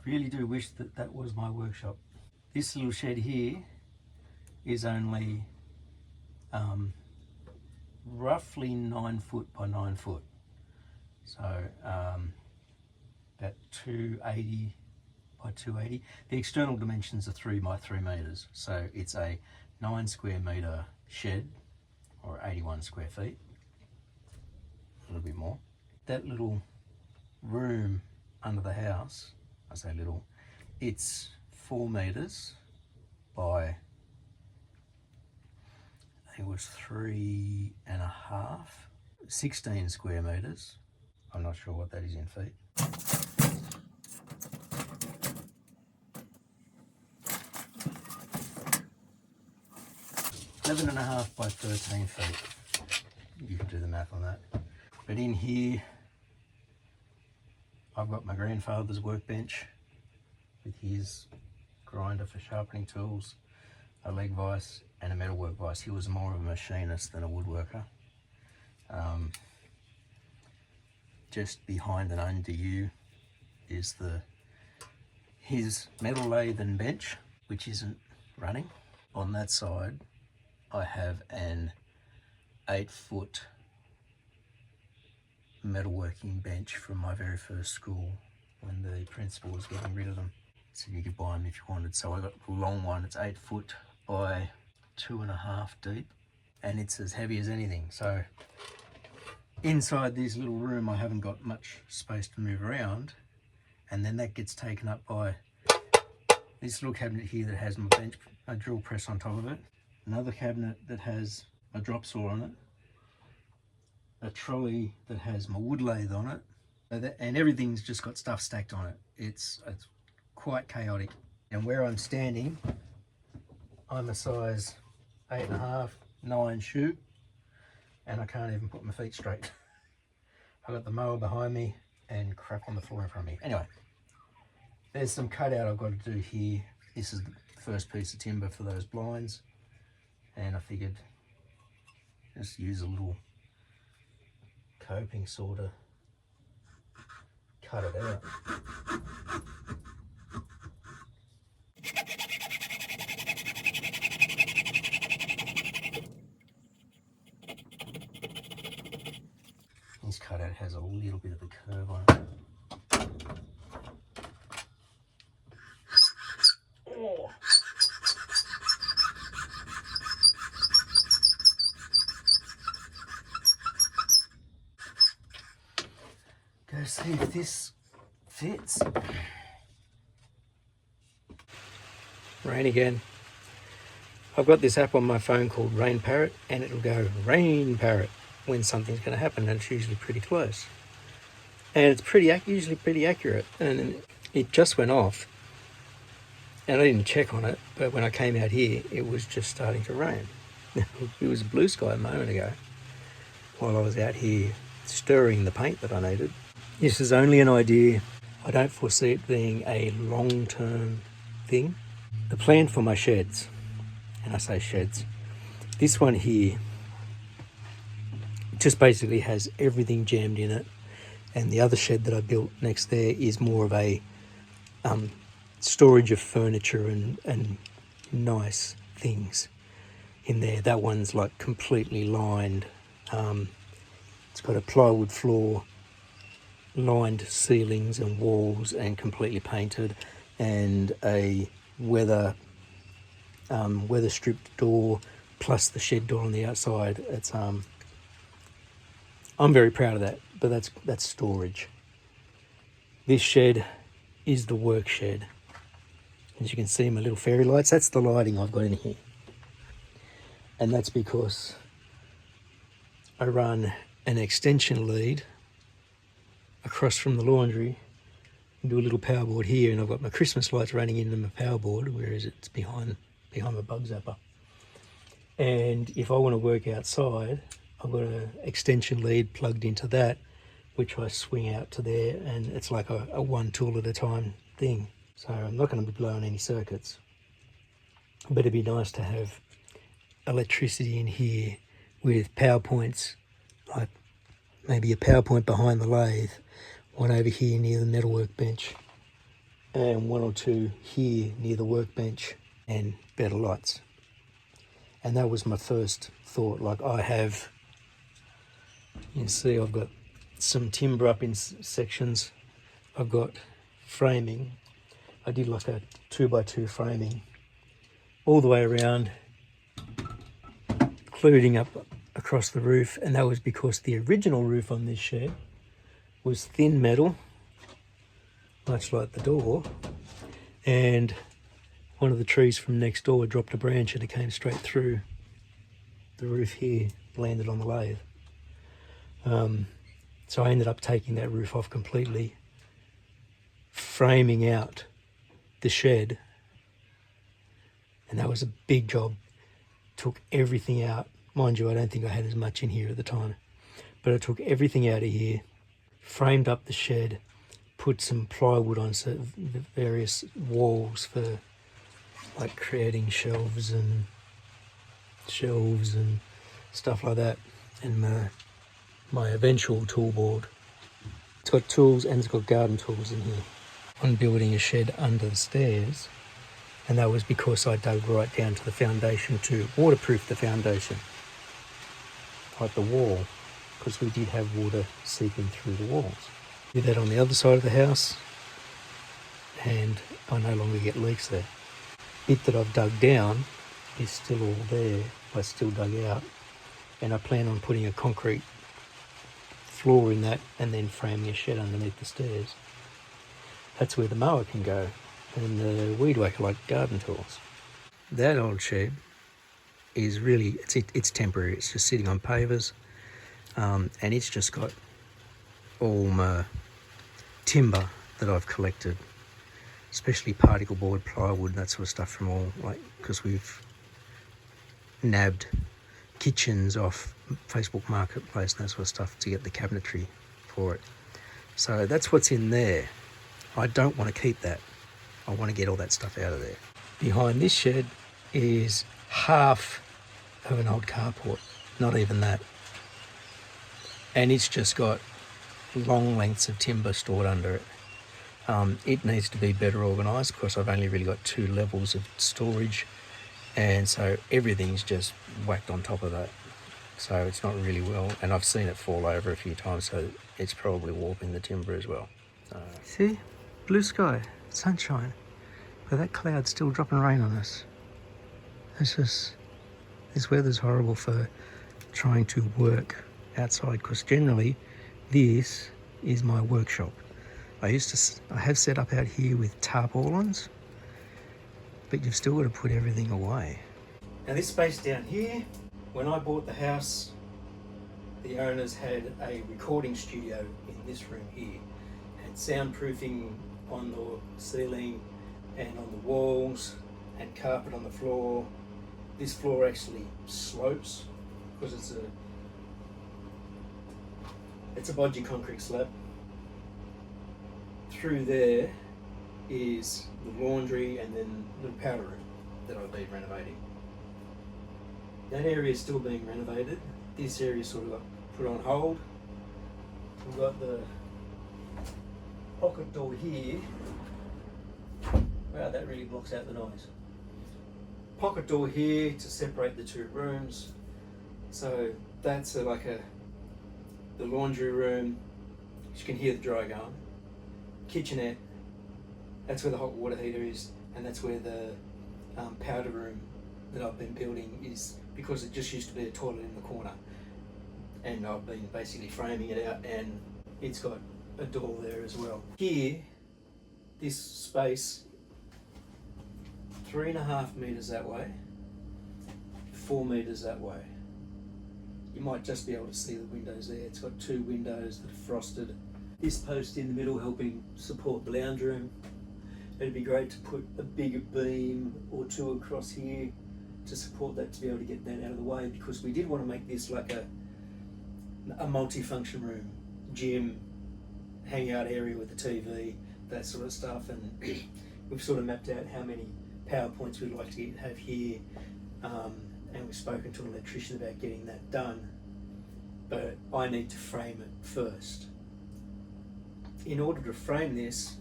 Really do wish that that was my workshop. This little shed here is only roughly 9 foot by 9 foot. So about 280 by 280. The external dimensions are 3 by 3 meters. So it's a 9 square meter shed, or 81 square feet, a little bit more. That little room under the house, I say little, it's 4 meters by, I think it was 3.5, 16 square meters. I'm not sure what that is in feet. 11.5 by 13 feet. You can do the math on that. But in here, I've got my grandfather's workbench with his grinder for sharpening tools, a leg vise and a metalwork vise. He was more of a machinist than a woodworker. Just behind and under you is his metal lathe and bench, which isn't running. On that side, I have an 8-foot metalworking bench from my very first school when the principal was getting rid of them. So you could buy them if you wanted. So I got a long one, it's 8 foot by 2.5 deep, and it's as heavy as anything. So inside this little room, I haven't got much space to move around, and then that gets taken up by this little cabinet here that has my bench, a drill press on top of it, another cabinet that has a drop saw on it, a trolley that has my wood lathe on it, and everything's just got stuff stacked on it. It's quite chaotic. And where I'm standing, I'm a size 8.5, 9 shoe, and I can't even put my feet straight. I've got the mower behind me and crap on the floor in front of me. Anyway, there's some cutout I've got to do here. This is the first piece of timber for those blinds, and I figured just use a little coping saw to cut it out. This cutout has a little bit of a curve on it. Oh. Go see if this fits. Rain again. I've got this app on my phone called Rain Parrot, and it'll go Rain Parrot when something's going to happen, and it's usually pretty close. And it's usually pretty accurate. And it just went off, and I didn't check on it, but when I came out here, it was just starting to rain. It was blue sky a moment ago while I was out here stirring the paint that I needed. This is only an idea. I don't foresee it being a long-term thing. The plan for my sheds, and I say sheds, this one here just basically has everything jammed in it, and the other shed that I built next there is more of a storage of furniture and nice things in there. That one's like completely lined. It's got a plywood floor, lined ceilings and walls, and completely painted, and a weather stripped door plus the shed door on the outside. It's I'm very proud of that, but that's storage. This shed is the work shed. As you can see, my little fairy lights, that's the lighting I've got in here. And that's because I run an extension lead across from the laundry and do a little power board here, and I've got my Christmas lights running into my power board, whereas it's behind my bug zapper. And if I want to work outside, I've got an extension lead plugged into that, which I swing out to there, and it's like a one tool at a time thing. So I'm not going to be blowing any circuits, but it'd be nice to have electricity in here with power points, like maybe a power point behind the lathe, one over here near the metalwork bench, and 1 or 2 here near the workbench, and better lights. And that was my first thought. Like, I have, you can see I've got some timber up in sections. I've got framing. I did like a 2x2 framing all the way around, including up across the roof. And that was because the original roof on this shed was thin metal, much like the door, and one of the trees from next door dropped a branch and it came straight through the roof here, landed on the lathe. So I ended up taking that roof off completely, framing out the shed, and that was a big job. Took everything out. Mind you, I don't think I had as much in here at the time, but I took everything out of here, framed up the shed, put some plywood on the various walls for like creating shelves and stuff like that, and my eventual tool board. It's got tools and it's got garden tools in here. I'm building a shed under the stairs, and that was because I dug right down to the foundation to waterproof the foundation, like the wall, because we did have water seeping through the walls. Did that on the other side of the house, and I no longer get leaks there. Bit that I've dug down is still all there. I still dug out, and I plan on putting a concrete floor in that and then framing a shed underneath the stairs. That's where the mower can go and the weed whacker, like garden tools. That old shed is really, it's temporary. It's just sitting on pavers, and it's just got all my timber that I've collected, especially particle board, plywood, and that sort of stuff from all, like, because we've nabbed kitchens off Facebook Marketplace and that sort of stuff to get the cabinetry for it. So that's what's in there. I don't want to keep that. I want to get all that stuff out of there. Behind this shed is half of an old carport, not even that. And it's just got long lengths of timber stored under it. It needs to be better organised because I've only really got 2 levels of storage, and so everything's just whacked on top of that. So it's not really well, and I've seen it fall over a few times, so it's probably warping the timber as well. See, blue sky, sunshine, but that cloud's still dropping rain on us. It's just, this weather's horrible for trying to work outside, because generally this is my workshop. I have set up out here with tarpaulins, but you've still got to put everything away. Now this space down here, when I bought the house, the owners had a recording studio in this room here, had soundproofing on the ceiling and on the walls, and carpet on the floor. This floor actually slopes because it's a bodgy concrete slab. Through there is the laundry and then the powder room that I'll be renovating. That area is still being renovated. This area sort of got put on hold. We've got the pocket door here. Wow, that really blocks out the noise. Pocket door here to separate the 2 rooms. So that's the laundry room. You can hear the dryer going. Kitchenette. That's where the hot water heater is, and that's where the powder room that I've been building is, because it just used to be a toilet in the corner, and I've been basically framing it out, and it's got a door there as well. Here, this space, 3.5 metres that way, 4 metres that way. You might just be able to see the windows there. It's got 2 windows that are frosted. This post in the middle helping support the lounge room. It'd be great to put a bigger beam or 2 across here to support that, to be able to get that out of the way, because we did want to make this like a multi-function room, gym, hangout area with the TV, that sort of stuff. And we've sort of mapped out how many PowerPoints we'd like to have here, and we've spoken to an electrician about getting that done, but I need to frame it first. In order to frame this,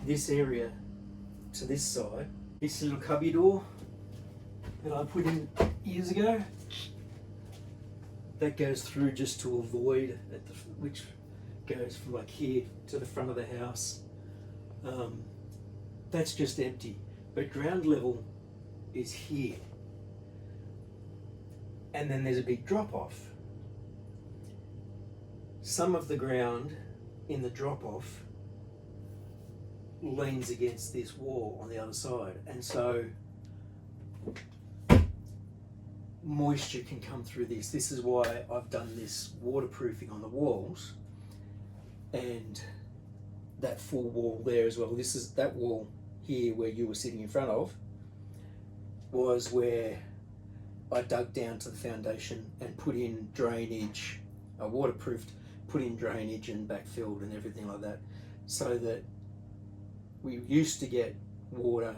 this area to this side. This little cubby door that I put in years ago, that goes through just to avoid which goes from like here to the front of the house. That's just empty, but ground level is here, and then there's a big drop off. Some of the ground in the drop off leans against this wall on the other side, and so moisture can come through this. This is why I've done this waterproofing on the walls, and that full wall there as well. This is that wall here where you were sitting in front of, was where I dug down to the foundation and put in drainage, waterproofed, put in drainage and backfilled and everything like that, so that we used to get water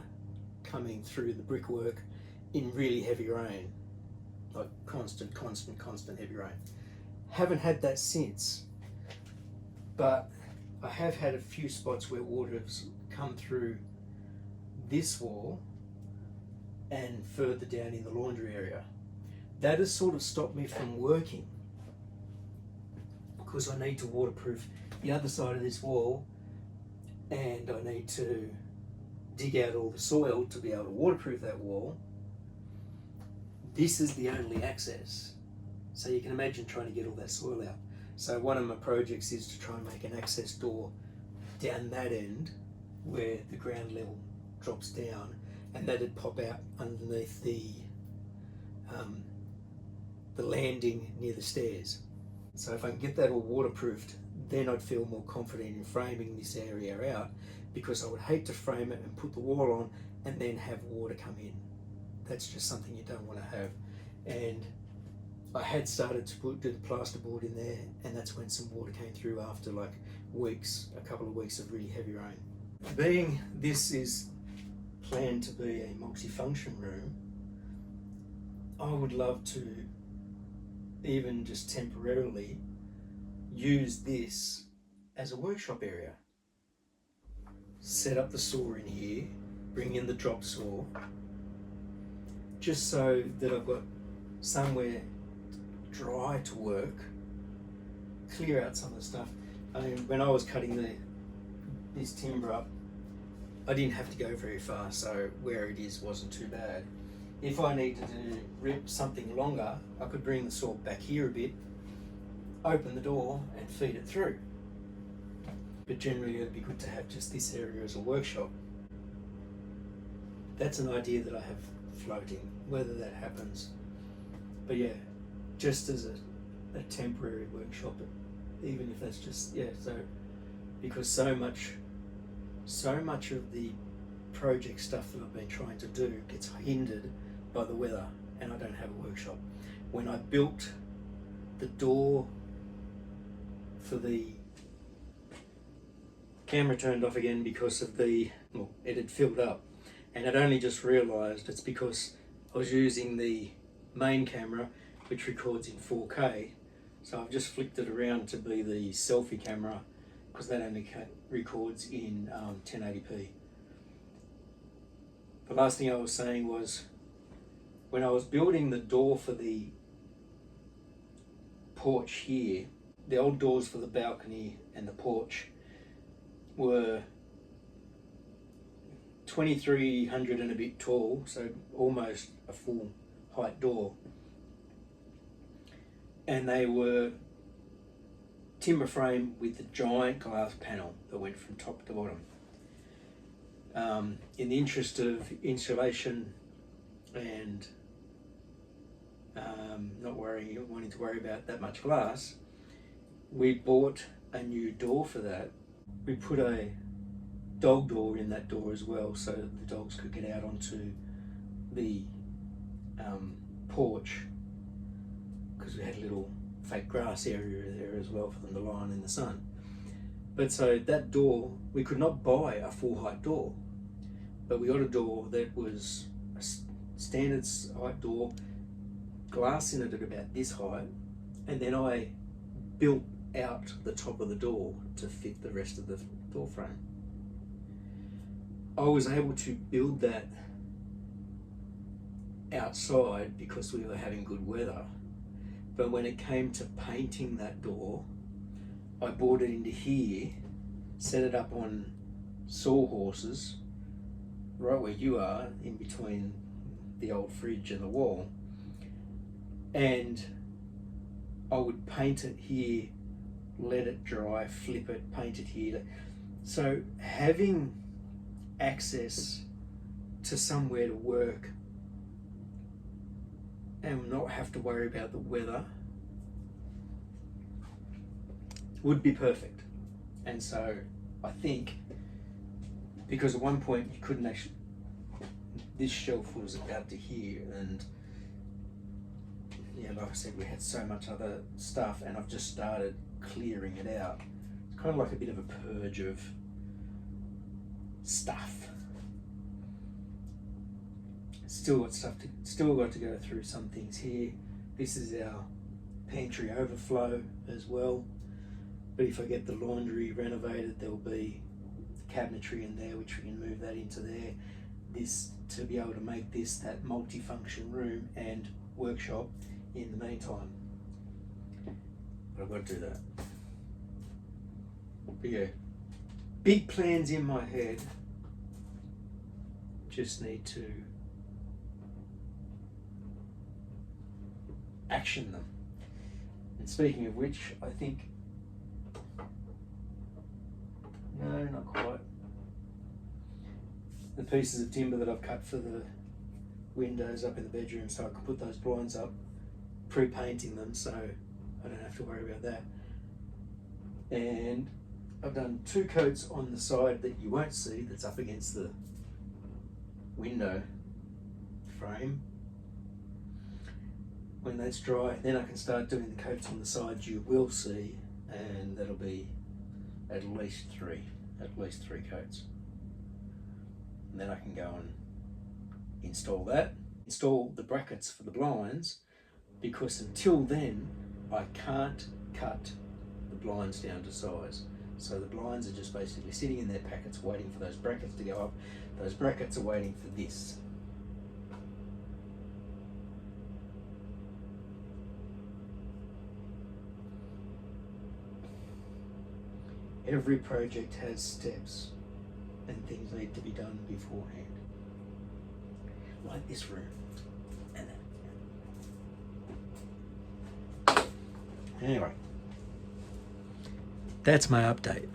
coming through the brickwork in really heavy rain, like constant heavy rain. Haven't had that since, but I have had a few spots where water has come through this wall and further down in the laundry area. That has sort of stopped me from working, because I need to waterproof the other side of this wall, and I need to dig out all the soil to be able to waterproof that wall. This is the only access, so you can imagine trying to get all that soil out. So one of my projects is to try and make an access door down that end where the ground level drops down, and that'd pop out underneath the landing near the stairs. So if I can get that all waterproofed, then I'd feel more confident in framing this area out, because I would hate to frame it and put the wall on and then have water come in. That's just something you don't want to have. And I had started to do the plasterboard in there, and that's when some water came through after like a couple of weeks of really heavy rain. Being this is planned to be a multi-function room, I would love to, even just temporarily, use this as a workshop area. Set up the saw in here, bring in the drop saw, just so that I've got somewhere dry to work, clear out some of the stuff. I mean, when I was cutting this timber up, I didn't have to go very far, so where it is wasn't too bad. If I needed to rip something longer, I could bring the saw back here a bit, open the door and feed it through. But generally it'd be good to have just this area as a workshop. That's an idea that I have floating, whether that happens. But yeah, just as a temporary workshop, even if that's just, so because so much of the project stuff that I've been trying to do gets hindered by the weather, and I don't have a workshop. When I built the door for the camera turned off again because of it had filled up, and I'd only just realised it's because I was using the main camera, which records in 4K, so I've just flicked it around to be the selfie camera, because that only records in 1080p. The last thing I was saying was, when I was building the door for the porch here, the old doors for the balcony and the porch were 2300 and a bit tall, so almost a full height door. And they were timber frame with a giant glass panel that went from top to bottom. In the interest of insulation and not wanting to worry about that much glass, we bought a new door for that. We put a dog door in that door as well, so the dogs could get out onto the porch, because we had a little fake grass area there as well for them to lie on in the sun. But so that door, we could not buy a full height door, but we got a door that was a standard height door, glass in it at about this height, and then I built out the top of the door to fit the rest of the door frame. I was able to build that outside because we were having good weather. But when it came to painting that door, I brought it into here, set it up on sawhorses, right where you are, in between the old fridge and the wall. And I would paint it here, let it dry, flip it, paint it here. So having access to somewhere to work and not have to worry about the weather would be perfect. And so I think, because at one point you couldn't actually, this shelf was about to here, and yeah, like I said, we had so much other stuff, and I've just started clearing it out. It's kind of like a bit of a purge of stuff. Still got to go through some things here. This is our pantry overflow as well. But if I get the laundry renovated, there'll be cabinetry in there, which we can move that into there. This, to be able to make this that multi-function room and workshop in the meantime. But I've got to do that. But yeah, big plans in my head. Just need to action them. And speaking of which, I think, no, not quite. The pieces of timber that I've cut for the windows up in the bedroom, so I can put those blinds up, pre-painting them, so I don't have to worry about that. And I've done 2 coats on the side that you won't see, that's up against the window frame. When that's dry, then I can start doing the coats on the sides you will see, and that'll be at least three coats. And then I can go and install that, install the brackets for the blinds, because until then I can't cut the blinds down to size. So the blinds are just basically sitting in their packets waiting for those brackets to go up. Those brackets are waiting for this. Every project has steps and things need to be done beforehand. Like this room and that. Anyway, that's my update.